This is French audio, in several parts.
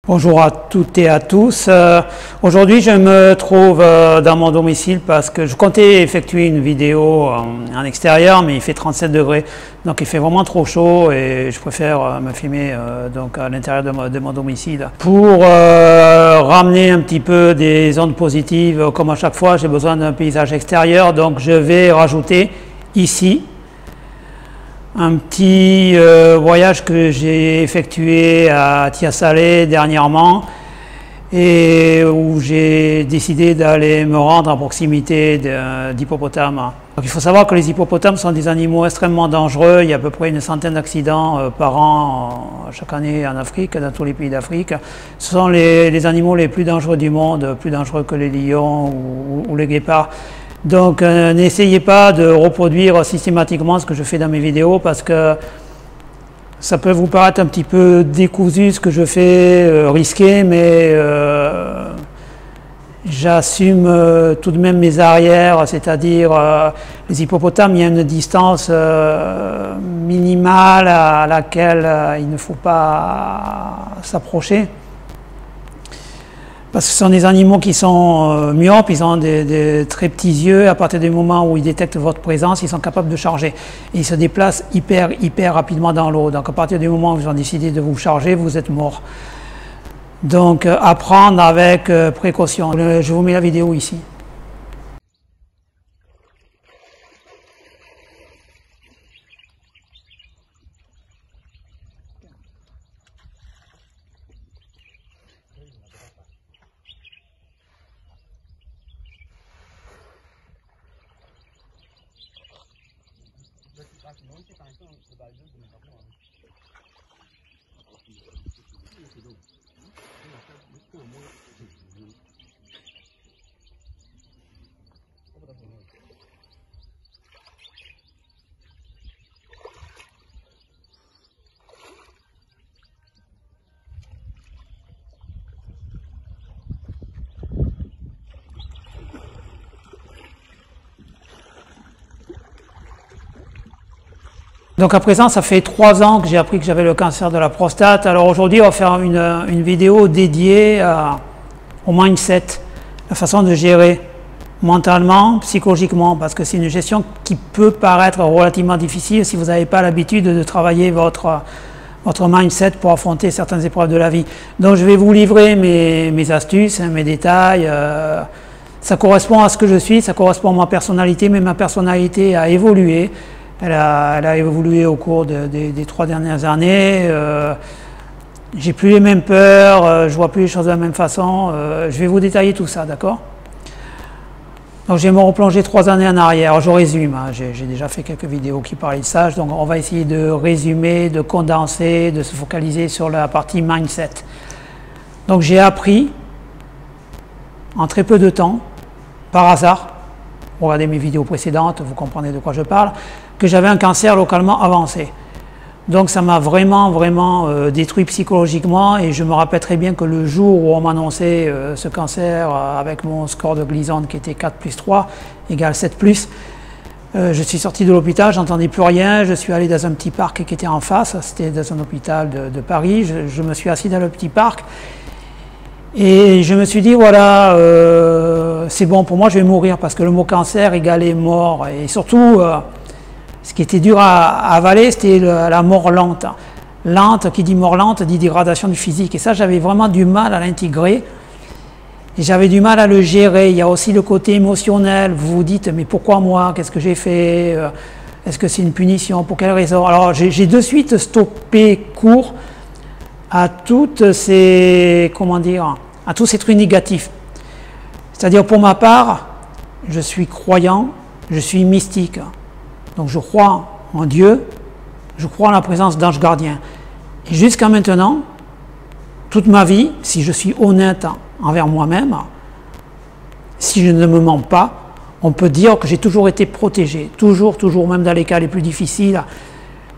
Bonjour à toutes et à tous. Aujourd'hui, je me trouve dans mon domicile parce que je comptais effectuer une vidéo en extérieur, mais il fait 37 degrés, donc il fait vraiment trop chaud et je préfère me filmer donc à l'intérieur de mon domicile. Pour ramener un petit peu des ondes positives, comme à chaque fois, j'ai besoin d'un paysage extérieur, donc je vais rajouter ici un petit voyage que j'ai effectué à Tiasalé dernièrement et où j'ai décidé d'aller me rendre à proximité d'hippopotames. Il faut savoir que les hippopotames sont des animaux extrêmement dangereux. Il y a à peu près une centaine d'accidents par an chaque année en Afrique, dans tous les pays d'Afrique. Ce sont les animaux les plus dangereux du monde, plus dangereux que les lions ou les guépards. Donc n'essayez pas de reproduire systématiquement ce que je fais dans mes vidéos parce que ça peut vous paraître un petit peu décousu ce que je fais, risqué, mais j'assume tout de même mes arrières, c'est-à-dire les hippopotames, il y a une distance minimale à laquelle il ne faut pas s'approcher. Parce que ce sont des animaux qui sont myopes, ils ont des très petits yeux. À partir du moment où ils détectent votre présence, ils sont capables de charger. Et ils se déplacent hyper rapidement dans l'eau. Donc à partir du moment où ils ont décidé de vous charger, vous êtes mort. Donc à prendre avec précaution. Je vous mets la vidéo ici. Donc à présent, ça fait 3 ans que j'ai appris que j'avais le cancer de la prostate. Alors aujourd'hui, on va faire une vidéo dédiée au mindset, la façon de gérer mentalement, psychologiquement, parce que c'est une gestion qui peut paraître relativement difficile si vous n'avez pas l'habitude de travailler votre mindset pour affronter certaines épreuves de la vie. Donc je vais vous livrer mes astuces, mes détails. Ça correspond à ce que je suis, ça correspond à ma personnalité, mais ma personnalité a évolué. Elle a évolué au cours des 3 dernières années. J'ai plus les mêmes peurs, je vois plus les choses de la même façon. Je vais vous détailler tout ça, d'accord? Donc je vais me replonger 3 années en arrière. Alors, je résume, hein, j'ai déjà fait quelques vidéos qui parlaient de ça. Donc on va essayer de résumer, de condenser, de se focaliser sur la partie mindset. Donc j'ai appris en très peu de temps, par hasard, regardez mes vidéos précédentes, vous comprenez de quoi je parle, que j'avais un cancer localement avancé. Donc ça m'a vraiment détruit psychologiquement et je me rappelle très bien que le jour où on m'annonçait ce cancer avec mon score de Gleason qui était 4+3 égale 7+, je suis sorti de l'hôpital, j'entendais plus rien, je suis allé dans un petit parc qui était en face, c'était dans un hôpital de Paris, je me suis assis dans le petit parc et je me suis dit voilà, c'est bon pour moi, je vais mourir parce que le mot cancer égalait mort et surtout ce qui était dur à avaler, c'était la mort lente. Lente, qui dit mort lente, dit dégradation du physique. Et ça, j'avais vraiment du mal à l'intégrer. Et j'avais du mal à le gérer. Il y a aussi le côté émotionnel. Vous vous dites, mais pourquoi moi? Qu'est-ce que j'ai fait? Est-ce que c'est une punition? Pour quelle raison? Alors, j'ai de suite stoppé court à toutes ces, à tous ces trucs négatifs. C'est-à-dire, pour ma part, je suis croyant, je suis mystique. Donc je crois en Dieu, je crois en la présence d'anges gardiens. Et jusqu'à maintenant, toute ma vie, si je suis honnête envers moi-même, si je ne me mens pas, on peut dire que j'ai toujours été protégé. Toujours, même dans les cas les plus difficiles.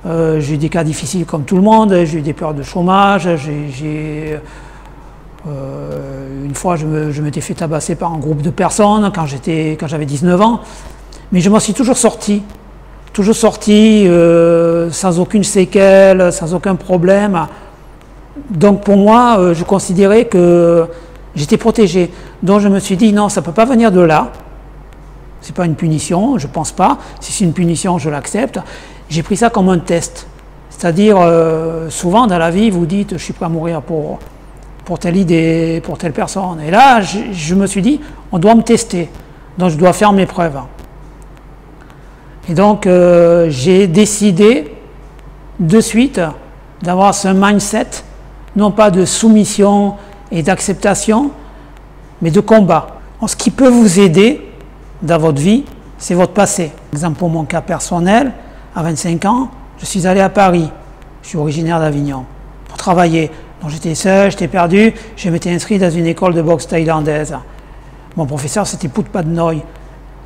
J'ai eu des cas difficiles comme tout le monde, j'ai eu des peurs de chômage, une fois je m'étais fait tabasser par un groupe de personnes quand j'avais 19 ans. Mais je m'en suis toujours sorti. Sans aucune séquelle, sans aucun problème. Donc pour moi, je considérais que j'étais protégé. Donc je me suis dit, non, ça ne peut pas venir de là. C'est pas une punition, je pense pas. Si c'est une punition, je l'accepte. J'ai pris ça comme un test. C'est-à-dire, souvent dans la vie, vous dites, je suis prêt à mourir pour telle idée, pour telle personne. Et là, je me suis dit, on doit me tester. Donc je dois faire mes preuves. Et donc, j'ai décidé de suite d'avoir ce mindset, non pas de soumission et d'acceptation, mais de combat. Ce qui peut vous aider dans votre vie, c'est votre passé. Par exemple, pour mon cas personnel, à 25 ans, je suis allé à Paris. Je suis originaire d'Avignon, pour travailler. Donc j'étais seul, j'étais perdu, je m'étais inscrit dans une école de boxe thaïlandaise. Mon professeur, c'était Putpadnoy.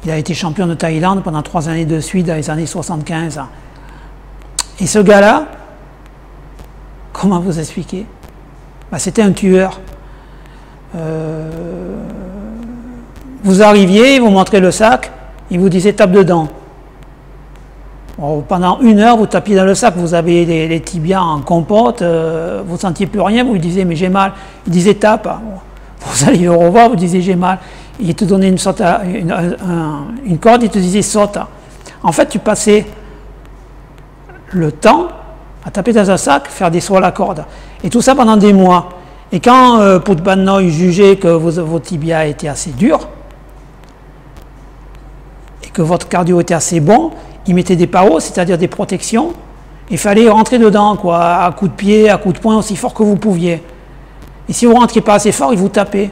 Il a été champion de Thaïlande pendant 3 années de suite dans les années 75. Et ce gars-là, comment vous expliquer? C'était un tueur. Vous arriviez, il vous montrait le sac, il vous disait tape dedans. Bon, pendant 1 heure, vous tapiez dans le sac, vous avez les tibias en compote, vous ne sentiez plus rien, vous lui disiez mais j'ai mal. Il disait tape. Vous alliez au revoir, vous disiez j'ai mal. Il te donnait une corde, il te disait saute. En fait, tu passais le temps à taper dans un sac, faire des sauts à la corde. Et tout ça pendant des mois. Et quand Putpadnoy jugeait que vos tibias étaient assez durs, et que votre cardio était assez bon, il mettait des paos, c'est-à-dire des protections. Il fallait rentrer dedans, quoi, à coups de pied, à coups de poing, aussi fort que vous pouviez. Et si vous ne rentriez pas assez fort, il vous tapait.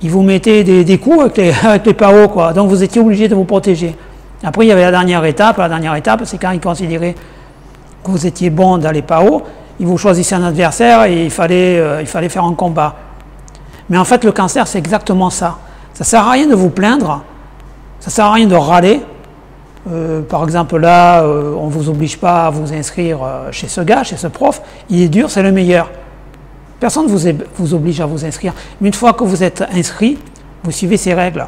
Il vous mettait des coups avec les paos, quoi. Donc vous étiez obligé de vous protéger. Après, il y avait la dernière étape. La dernière étape, c'est quand il considérait que vous étiez bon dans les paos, il vous choisissait un adversaire et il fallait faire un combat. Mais en fait, le cancer, c'est exactement ça. Ça ne sert à rien de vous plaindre, ça ne sert à rien de râler. Par exemple, là, on ne vous oblige pas à vous inscrire chez ce gars, chez ce prof. Il est dur, c'est le meilleur. Personne ne vous oblige à vous inscrire. Mais une fois que vous êtes inscrit, vous suivez ces règles.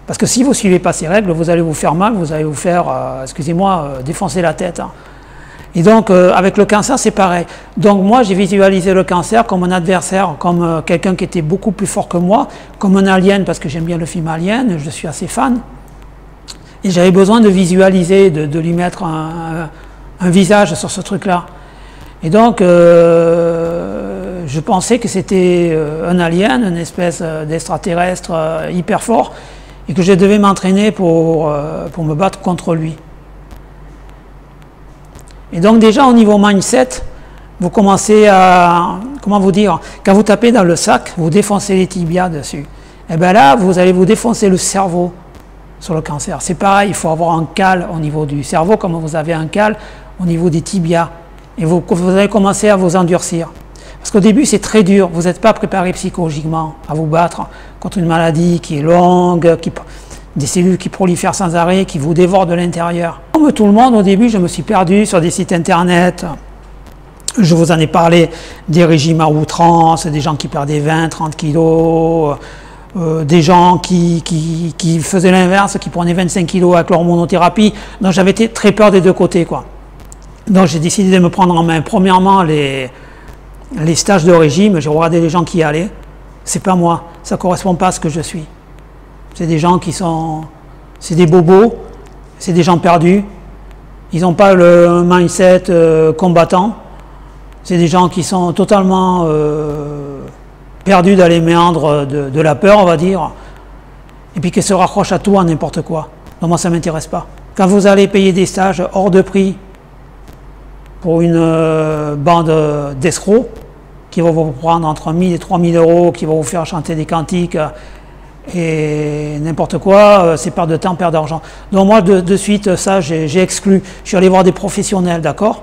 Parce que si vous ne suivez pas ces règles, vous allez vous faire mal, vous allez vous faire, défoncer la tête. Et donc, avec le cancer, c'est pareil. Donc moi, j'ai visualisé le cancer comme un adversaire, comme quelqu'un qui était beaucoup plus fort que moi, comme un alien, parce que j'aime bien le film Alien, je suis assez fan. Et j'avais besoin de visualiser, de lui mettre un visage sur ce truc-là. Et donc, je pensais que c'était un alien, une espèce d'extraterrestre hyper fort, et que je devais m'entraîner pour me battre contre lui. Et donc déjà, au niveau mindset, vous commencez à, comment vous dire, quand vous tapez dans le sac, vous défoncez les tibias dessus. Et bien là, vous allez vous défoncer le cerveau sur le cancer. C'est pareil, il faut avoir un cal au niveau du cerveau, comme vous avez un cal au niveau des tibias. Et vous allez commencer à vous endurcir. Parce qu'au début, c'est très dur. Vous n'êtes pas préparé psychologiquement à vous battre contre une maladie qui est longue, des cellules qui prolifèrent sans arrêt, qui vous dévorent de l'intérieur. Comme tout le monde, au début, je me suis perdu sur des sites internet. Je vous en ai parlé, des régimes à outrance, des gens qui perdaient 20, 30 kilos, des gens qui faisaient l'inverse, qui prenaient 25 kilos avec l'hormonothérapie. Donc j'avais très peur des deux côtés, quoi. Donc j'ai décidé de me prendre en main. Premièrement, les stages de régime, j'ai regardé les gens qui y allaient. C'est pas moi, ça ne correspond pas à ce que je suis. C'est des gens qui sont... C'est des bobos, c'est des gens perdus. Ils n'ont pas le mindset combattant. C'est des gens qui sont totalement perdus dans les méandres de la peur, on va dire. Et puis qui se raccrochent à tout, à n'importe quoi. Donc moi, ça ne m'intéresse pas. Quand vous allez payer des stages hors de prix pour une bande d'escrocs qui va vous prendre entre 1 000 et 3 000 euros, qui va vous faire chanter des cantiques et n'importe quoi, c'est perte de temps, perte d'argent. Donc moi, de suite, ça, j'ai exclu. Je suis allé voir des professionnels, d'accord?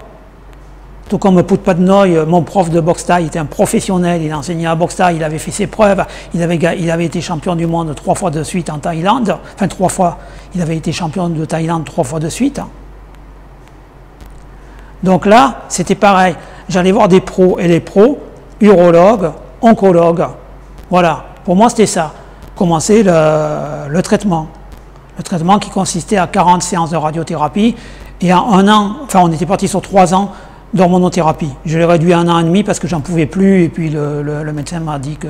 Tout comme Putpadnoy, mon prof de boxe thaï, était un professionnel, il enseignait à boxe thaï, il avait fait ses preuves, il avait été champion du monde 3 fois de suite en Thaïlande, enfin 3 fois, il avait été champion de Thaïlande 3 fois de suite. Donc là, c'était pareil, j'allais voir des pros, et les pros, urologues, oncologues, voilà, pour moi c'était ça, commencer le traitement qui consistait à 40 séances de radiothérapie, et en 1 an, enfin on était parti sur 3 ans, d'hormonothérapie. Je l'ai réduit à 1 an et demi parce que j'en pouvais plus et puis le médecin m'a dit que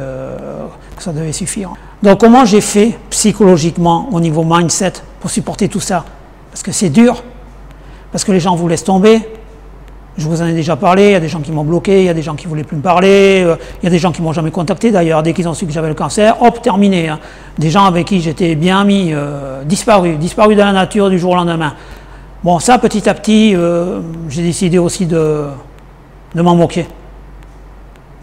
ça devait suffire. Donc comment j'ai fait psychologiquement au niveau mindset pour supporter tout ça? Parce que c'est dur, parce que les gens vous laissent tomber. Je vous en ai déjà parlé, il y a des gens qui m'ont bloqué, il y a des gens qui ne voulaient plus me parler, il y a des gens qui ne m'ont jamais contacté d'ailleurs, dès qu'ils ont su que j'avais le cancer, hop, terminé. Hein. Des gens avec qui j'étais bien ami, disparus de la nature du jour au lendemain. Bon, ça, petit à petit, j'ai décidé aussi de m'en moquer.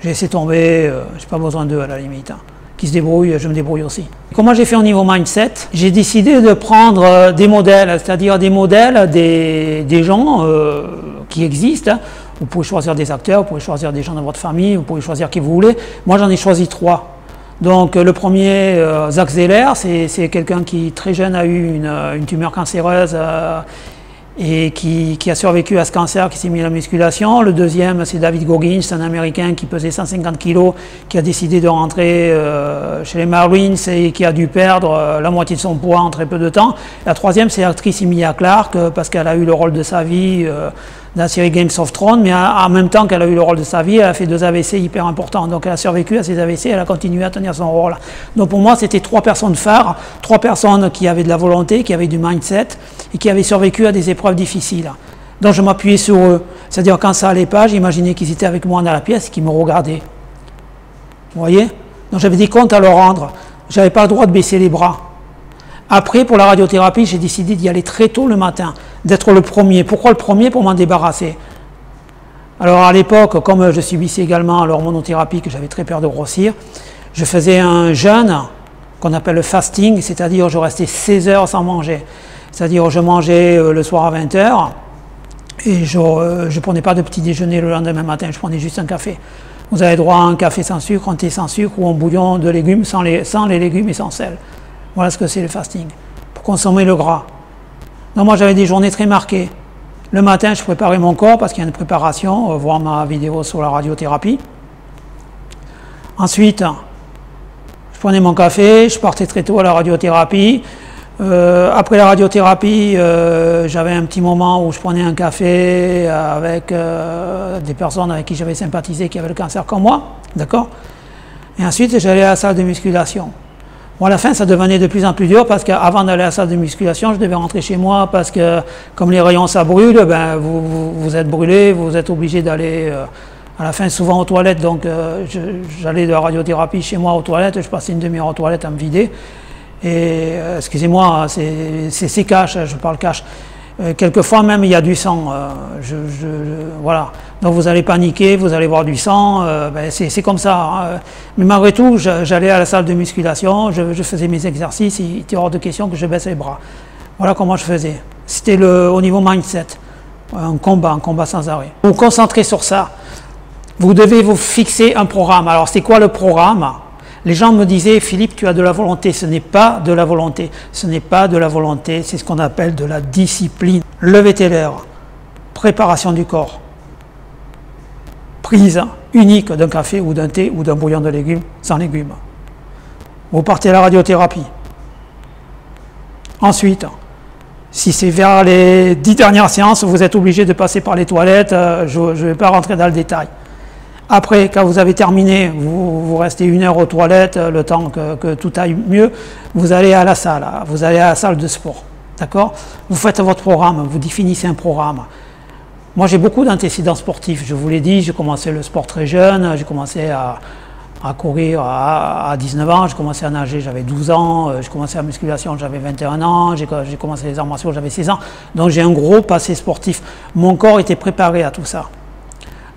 J'ai laissé tomber, je n'ai pas besoin d'eux à la limite. Hein. Qui se débrouillent, je me débrouille aussi. Comment j'ai fait au niveau mindset? J'ai décidé de prendre des modèles, c'est-à-dire des modèles des gens qui existent. Hein. Vous pouvez choisir des acteurs, vous pouvez choisir des gens de votre famille, vous pouvez choisir qui vous voulez. Moi, j'en ai choisi 3. Donc le premier, Zach Zeller, c'est quelqu'un qui très jeune a eu une tumeur cancéreuse et qui a survécu à ce cancer, qui s'est mis à la musculation. Le deuxième, c'est David Goggins, un Américain qui pesait 150 kg, qui a décidé de rentrer chez les Marines et qui a dû perdre la moitié de son poids en très peu de temps. La troisième, c'est l'actrice Emilia Clarke, parce qu'elle a eu le rôle de sa vie dans la série Games of Thrones, mais en même temps qu'elle a eu le rôle de sa vie, elle a fait 2 AVC hyper importants. Donc elle a survécu à ces AVC, elle a continué à tenir son rôle. Donc pour moi, c'était 3 personnes phares, 3 personnes qui avaient de la volonté, qui avaient du mindset et qui avaient survécu à des épreuves difficiles. Donc je m'appuyais sur eux. C'est-à-dire quand ça allait pas, j'imaginais qu'ils étaient avec moi dans la pièce, qu'ils me regardaient. Vous voyez? Donc j'avais des comptes à leur rendre. Je n'avais pas le droit de baisser les bras. Après, pour la radiothérapie, j'ai décidé d'y aller très tôt le matin, d'être le premier. Pourquoi le premier? Pour m'en débarrasser. Alors à l'époque, comme je subissais également l'hormonothérapie, que j'avais très peur de grossir, je faisais un jeûne qu'on appelle le fasting, c'est-à-dire je restais 16 heures sans manger. C'est-à-dire je mangeais le soir à 20 heures et je ne prenais pas de petit déjeuner le lendemain matin, je prenais juste un café. Vous avez droit à un café sans sucre, un thé sans sucre ou un bouillon de légumes sans les légumes et sans sel. Voilà ce que c'est le fasting, pour consommer le gras. Donc moi j'avais des journées très marquées. Le matin je préparais mon corps parce qu'il y a une préparation, voir ma vidéo sur la radiothérapie. Ensuite, je prenais mon café, je partais très tôt à la radiothérapie. Après la radiothérapie, j'avais un petit moment où je prenais un café avec des personnes avec qui j'avais sympathisé, qui avaient le cancer comme moi, d'accord? Et ensuite j'allais à la salle de musculation. Bon, à la fin, ça devenait de plus en plus dur parce qu'avant d'aller à la salle de musculation, je devais rentrer chez moi parce que comme les rayons ça brûle, ben, vous êtes brûlé, vous êtes obligé d'aller à la fin souvent aux toilettes. Donc j'allais de la radiothérapie chez moi aux toilettes, je passais une demi-heure aux toilettes à me vider. Et excusez-moi, c'est cash, je parle cash. Quelquefois même il y a du sang, voilà. Donc vous allez paniquer, vous allez voir du sang, ben c'est comme ça. Hein. Mais malgré tout, j'allais à la salle de musculation, je faisais mes exercices, il était hors de question que je baisse les bras. Voilà comment je faisais. C'était au niveau mindset, un combat sans arrêt. Vous vous concentrez sur ça, vous devez vous fixer un programme. Alors c'est quoi le programme? Les gens me disaient, Philippe, tu as de la volonté. Ce n'est pas de la volonté. Ce n'est pas de la volonté, c'est ce qu'on appelle de la discipline. Levez tes lèvres, préparation du corps, prise unique d'un café ou d'un thé ou d'un bouillon de légumes sans légumes. Vous partez à la radiothérapie. Ensuite, si c'est vers les 10 dernières séances, vous êtes obligé de passer par les toilettes, je ne vais pas rentrer dans le détail. Après, quand vous avez terminé, vous restez 1 heure aux toilettes, le temps que tout aille mieux, vous allez à la salle, vous allez à la salle de sport, d'accord? Vous faites votre programme, vous définissez un programme. Moi, j'ai beaucoup d'antécédents sportifs, je vous l'ai dit, j'ai commencé le sport très jeune, j'ai commencé à courir à 19 ans, j'ai commencé à nager, j'avais 12 ans, j'ai commencé la musculation, j'avais 21 ans, j'ai commencé les arts martiaux, j'avais 16 ans, donc j'ai un gros passé sportif. Mon corps était préparé à tout ça.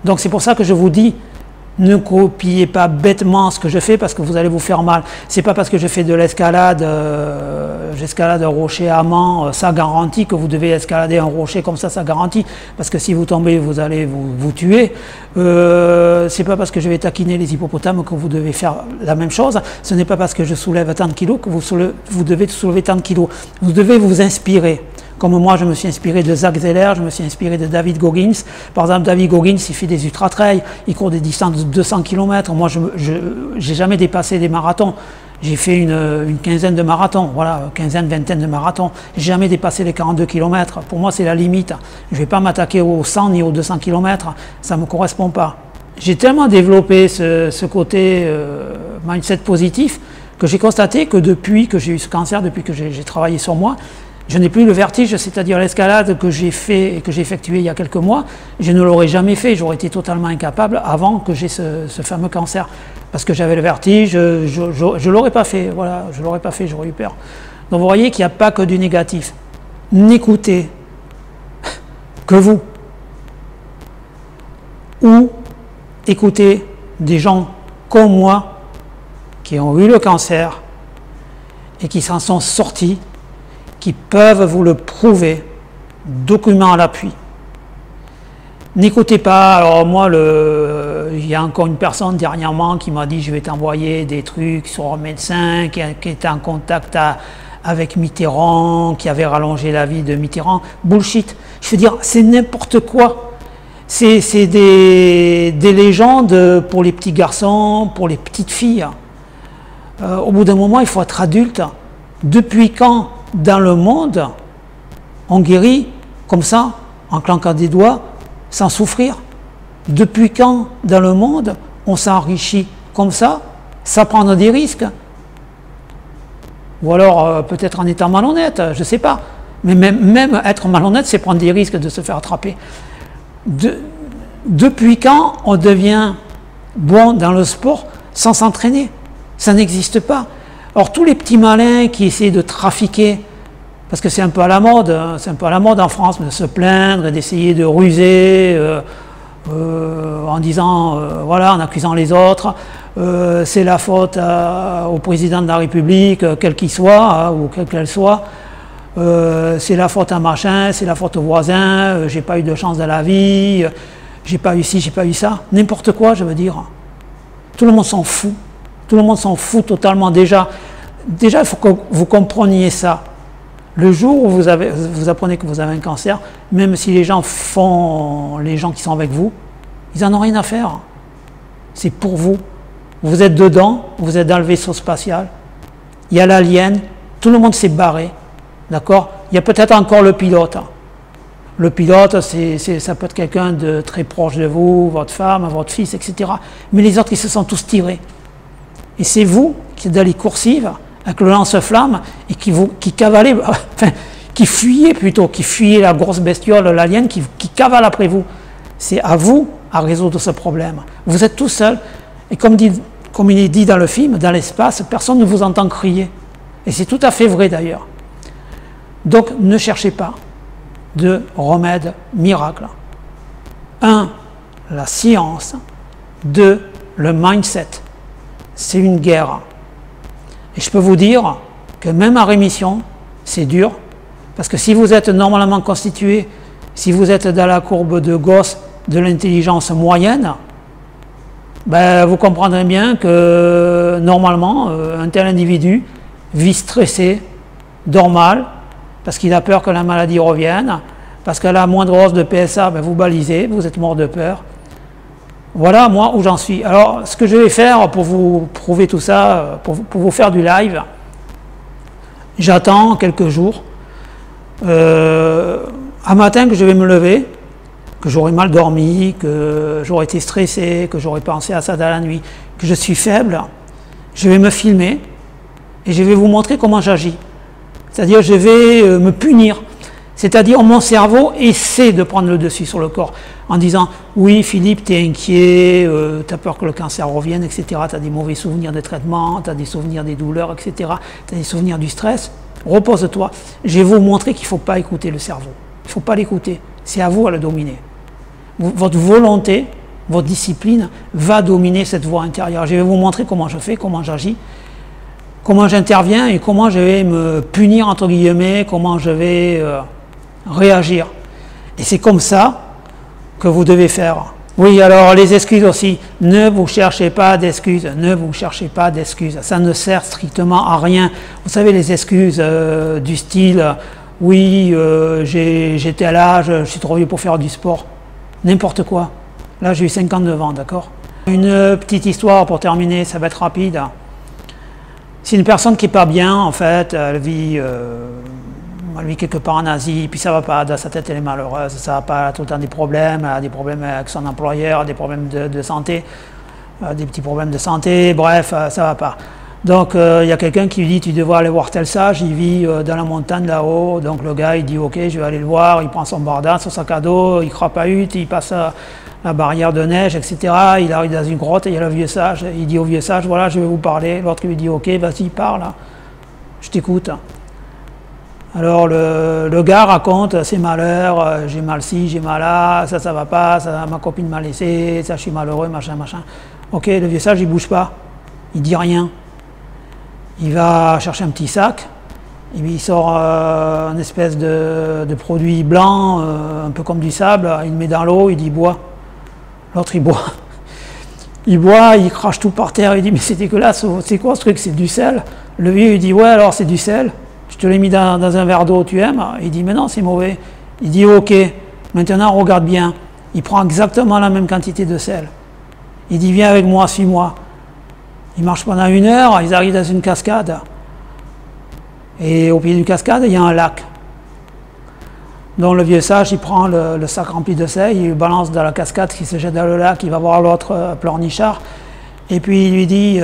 Donc c'est pour ça que je vous dis, ne copiez pas bêtement ce que je fais parce que vous allez vous faire mal. C'est pas parce que je fais de l'escalade, j'escalade un rocher amant, ça garantit que vous devez escalader un rocher comme ça garantit. Parce que si vous tombez, vous allez vous tuer. C'est pas parce que je vais taquiner les hippopotames que vous devez faire la même chose. Ce n'est pas parce que je soulève tant de kilos que vous devez soulever tant de kilos. Vous devez vous inspirer. Comme moi, je me suis inspiré de Zach Zeller, je me suis inspiré de David Goggins. Par exemple, David Goggins, il fait des ultra-trails, il court des distances de 200 km. Moi, je n'ai jamais dépassé des marathons. J'ai fait une quinzaine de marathons, voilà, quinzaine, vingtaine de marathons. J'ai jamais dépassé les 42 km. Pour moi, c'est la limite. Je ne vais pas m'attaquer aux 100 ni aux 200 km. Ça ne me correspond pas. J'ai tellement développé ce côté mindset positif que j'ai constaté que depuis que j'ai eu ce cancer, depuis que j'ai travaillé sur moi, je n'ai plus le vertige, c'est-à-dire l'escalade que j'ai fait et que j'ai effectué il y a quelques mois, je ne l'aurais jamais fait, j'aurais été totalement incapable avant que j'ai ce fameux cancer. Parce que j'avais le vertige, je ne l'aurais pas fait, voilà, je ne l'aurais pas fait, j'aurais eu peur. Donc vous voyez qu'il n'y a pas que du négatif. N'écoutez que vous. Ou écoutez des gens comme moi qui ont eu le cancer et qui s'en sont sortis, qui peuvent vous le prouver, document à l'appui. N'écoutez pas, alors moi, il y a encore une personne dernièrement qui m'a dit je vais t'envoyer des trucs sur un médecin qui était en contact avec Mitterrand, qui avait rallongé la vie de Mitterrand. Bullshit. Je veux dire, c'est n'importe quoi. C'est des légendes pour les petits garçons, pour les petites filles. Au bout d'un moment, il faut être adulte. Depuis quand, dans le monde, on guérit comme ça, en claquant des doigts, sans souffrir? Depuis quand, dans le monde, on s'enrichit comme ça, sans prendre des risques? Ou alors, peut-être en étant malhonnête, je ne sais pas. Mais même être malhonnête, c'est prendre des risques de se faire attraper. Depuis quand on devient bon dans le sport sans s'entraîner? Ça n'existe pas. Or, tous les petits malins qui essaient de trafiquer, parce que c'est un peu à la mode, hein, c'est un peu à la mode en France, de se plaindre et d'essayer de ruser en disant, voilà, en accusant les autres, c'est la faute au président de la République, quel qu'il soit, hein, ou quelle qu'elle soit, c'est la faute à machin, c'est la faute au voisin, j'ai pas eu de chance dans la vie, j'ai pas eu ci, j'ai pas eu ça, n'importe quoi, je veux dire. Tout le monde s'en fout. Tout le monde s'en fout totalement. Déjà, il faut que vous compreniez ça. Le jour où vous apprenez que vous avez un cancer, même si les gens qui sont avec vous, ils n'en ont rien à faire. C'est pour vous. Vous êtes dedans, vous êtes dans le vaisseau spatial, il y a l'alien, tout le monde s'est barré. D'accord? Il y a peut-être encore le pilote. Le pilote, ça peut être quelqu'un de très proche de vous, votre femme, votre fils, etc. Mais les autres, ils se sont tous tirés. Et c'est vous qui êtes dans les coursives, avec le lance-flamme, et qui cavalez, enfin, qui fuyez plutôt, qui fuyez la grosse bestiole, l'alien, qui cavale après vous. C'est à vous à résoudre ce problème. Vous êtes tout seul, et comme il est dit dans le film, dans l'espace, personne ne vous entend crier. Et c'est tout à fait vrai d'ailleurs. Donc ne cherchez pas de remède miracle. 1. La science. 2. Le mindset. C'est une guerre. Et je peux vous dire que même en rémission, c'est dur, parce que si vous êtes normalement constitué, si vous êtes dans la courbe de Gauss de l'intelligence moyenne, ben, vous comprendrez bien que normalement, un tel individu vit stressé, dort mal, parce qu'il a peur que la maladie revienne, parce qu'à la moindre hausse de PSA, ben, vous balisez, vous êtes mort de peur. Voilà moi où j'en suis. Alors ce que je vais faire pour vous prouver tout ça, pour vous faire du live, j'attends quelques jours, un matin que je vais me lever, que j'aurai mal dormi, que j'aurai été stressé, que j'aurai pensé à ça dans la nuit, que je suis faible, je vais me filmer et je vais vous montrer comment j'agis. C'est-à-dire je vais me punir. C'est-à-dire mon cerveau essaie de prendre le dessus sur le corps en disant « Oui Philippe, tu es inquiet, tu as peur que le cancer revienne, etc. Tu as des mauvais souvenirs des traitements, tu as des souvenirs des douleurs, etc. Tu as des souvenirs du stress. Repose-toi. Je vais vous montrer qu'il ne faut pas écouter le cerveau. Il ne faut pas l'écouter. C'est à vous à le dominer. Votre volonté, votre discipline va dominer cette voix intérieure. Je vais vous montrer comment je fais, comment j'agis, comment j'interviens et comment je vais me punir, entre guillemets, comment je vais réagir. Et c'est comme ça que vous devez faire. Oui, alors les excuses aussi, ne vous cherchez pas d'excuses, ne vous cherchez pas d'excuses, ça ne sert strictement à rien. Vous savez, les excuses du style, oui, j'étais à l'âge, je suis trop vieux pour faire du sport, n'importe quoi. Là, j'ai eu 59 ans, d'accord? Une petite histoire pour terminer, ça va être rapide. C'est une personne qui n'est pas bien, en fait, elle vit quelque part en Asie, puis ça va pas, dans sa tête elle est malheureuse, ça va pas, elle a tout le temps des problèmes, elle a des problèmes avec son employeur, des problèmes de santé, des petits problèmes de santé, bref, ça va pas. Donc il y a quelqu'un qui lui dit tu devrais aller voir tel sage, il vit dans la montagne là-haut, donc le gars il dit ok je vais aller le voir, il prend son bardin, son sac à dos, il crapahute, il passe la barrière de neige, etc. Il arrive dans une grotte et il y a le vieux sage, il dit au vieux sage voilà je vais vous parler, l'autre lui dit ok vas-y parle, je t'écoute. Alors le gars raconte ses malheurs, j'ai mal ci, j'ai mal là, ça va pas, ça, ma copine m'a laissé, ça je suis malheureux, machin, machin. Ok, le vieux sage il bouge pas, il dit rien. Il va chercher un petit sac, et il sort une espèce de produit blanc, un peu comme du sable, il le met dans l'eau, il dit bois. L'autre il boit. Il boit, il crache tout par terre, il dit mais c'est dégueulasse, c'est quoi ce truc, c'est du sel? Le vieux il dit ouais alors c'est du sel, je te l'ai mis dans un verre d'eau, tu aimes? Il dit mais non c'est mauvais. Il dit ok, maintenant regarde bien, il prend exactement la même quantité de sel. Il dit viens avec moi, suis-moi. Ils marchent pendant 1 heure, ils arrivent dans une cascade. Et au pied du cascade, il y a un lac. Donc le vieux sage, il prend le sac rempli de sel, il le balance dans la cascade qui se jette dans le lac, il va voir l'autre pleurnichard. Et puis il lui dit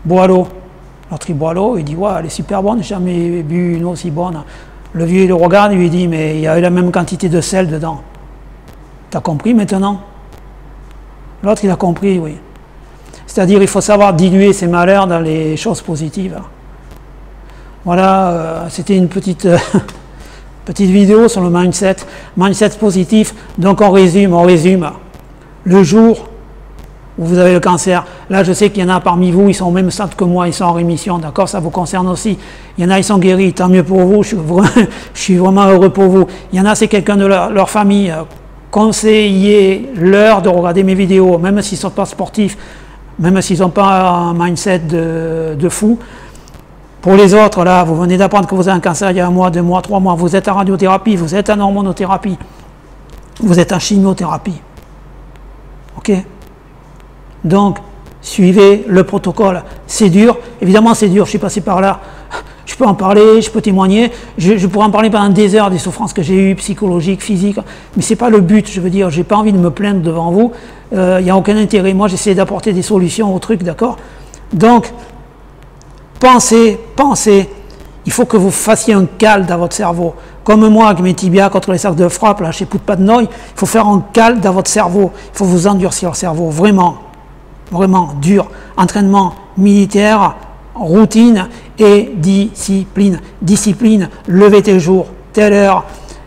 bois l'eau. L'autre il boit l'eau, il dit ouais, elle est super bonne, j'ai jamais bu une eau aussi bonne. Le vieux il le regarde et lui dit mais il y a eu la même quantité de sel dedans. T'as compris maintenant? L'autre il a compris, oui. C'est-à-dire il faut savoir diluer ses malheurs dans les choses positives. Voilà, c'était une petite vidéo sur le mindset positif. Donc on résume. Le jour où vous avez le cancer, là je sais qu'il y en a parmi vous, ils sont au même stade que moi, ils sont en rémission, d'accord, ça vous concerne aussi. Il y en a, ils sont guéris, tant mieux pour vous, je suis vraiment heureux pour vous. Il y en a, c'est quelqu'un de leur famille, conseillez-leur de regarder mes vidéos, même s'ils ne sont pas sportifs, même s'ils n'ont pas un mindset de fou. Pour les autres, là, vous venez d'apprendre que vous avez un cancer il y a 1 mois, 2 mois, 3 mois, vous êtes en radiothérapie, vous êtes en hormonothérapie, vous êtes en chimiothérapie. Ok? Donc, suivez le protocole. C'est dur, évidemment c'est dur, je suis passé par là. Je peux en parler, je peux témoigner, je pourrais en parler pendant des heures des souffrances que j'ai eues, psychologiques, physiques, mais ce n'est pas le but, je veux dire, je n'ai pas envie de me plaindre devant vous, il n'y a aucun intérêt, moi j'essaie d'apporter des solutions au truc, d'accord? Donc, pensez, il faut que vous fassiez un cal dans votre cerveau, comme moi avec mes tibias contre les sacs de frappe, là chez Poudpadnoï, il faut faire un cal dans votre cerveau, il faut vous endurcir le cerveau, vraiment dur, entraînement militaire, routine et discipline. Discipline, levez tel jour, telle heure,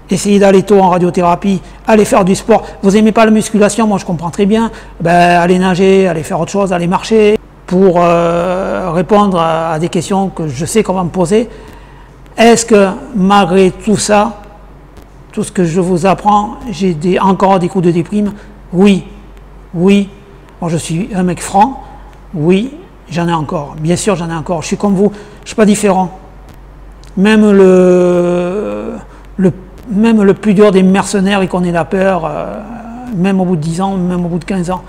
essayez d'aller tôt en radiothérapie, allez faire du sport. Vous n'aimez pas la musculation, moi je comprends très bien, ben, allez nager, allez faire autre chose, allez marcher. Pour répondre à des questions que je sais qu'on va me poser, est-ce que malgré tout ça, tout ce que je vous apprends, j'ai encore des coups de déprime? Oui. Moi je suis un mec franc, oui. J'en ai encore, bien sûr j'en ai encore, je suis comme vous, je ne suis pas différent. Même le plus dur des mercenaires, il connaît la peur, même au bout de 10 ans, même au bout de 15 ans.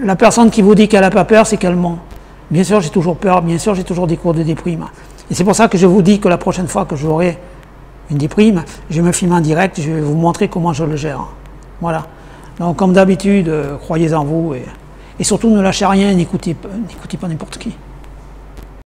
La personne qui vous dit qu'elle n'a pas peur, c'est qu'elle ment. Bien sûr j'ai toujours peur, bien sûr j'ai toujours des cours de déprime. Et c'est pour ça que je vous dis que la prochaine fois que j'aurai une déprime, je vais me filmer en direct, je vais vous montrer comment je le gère. Voilà. Donc comme d'habitude, croyez en vous et surtout ne lâchez rien, n'écoutez pas n'importe qui.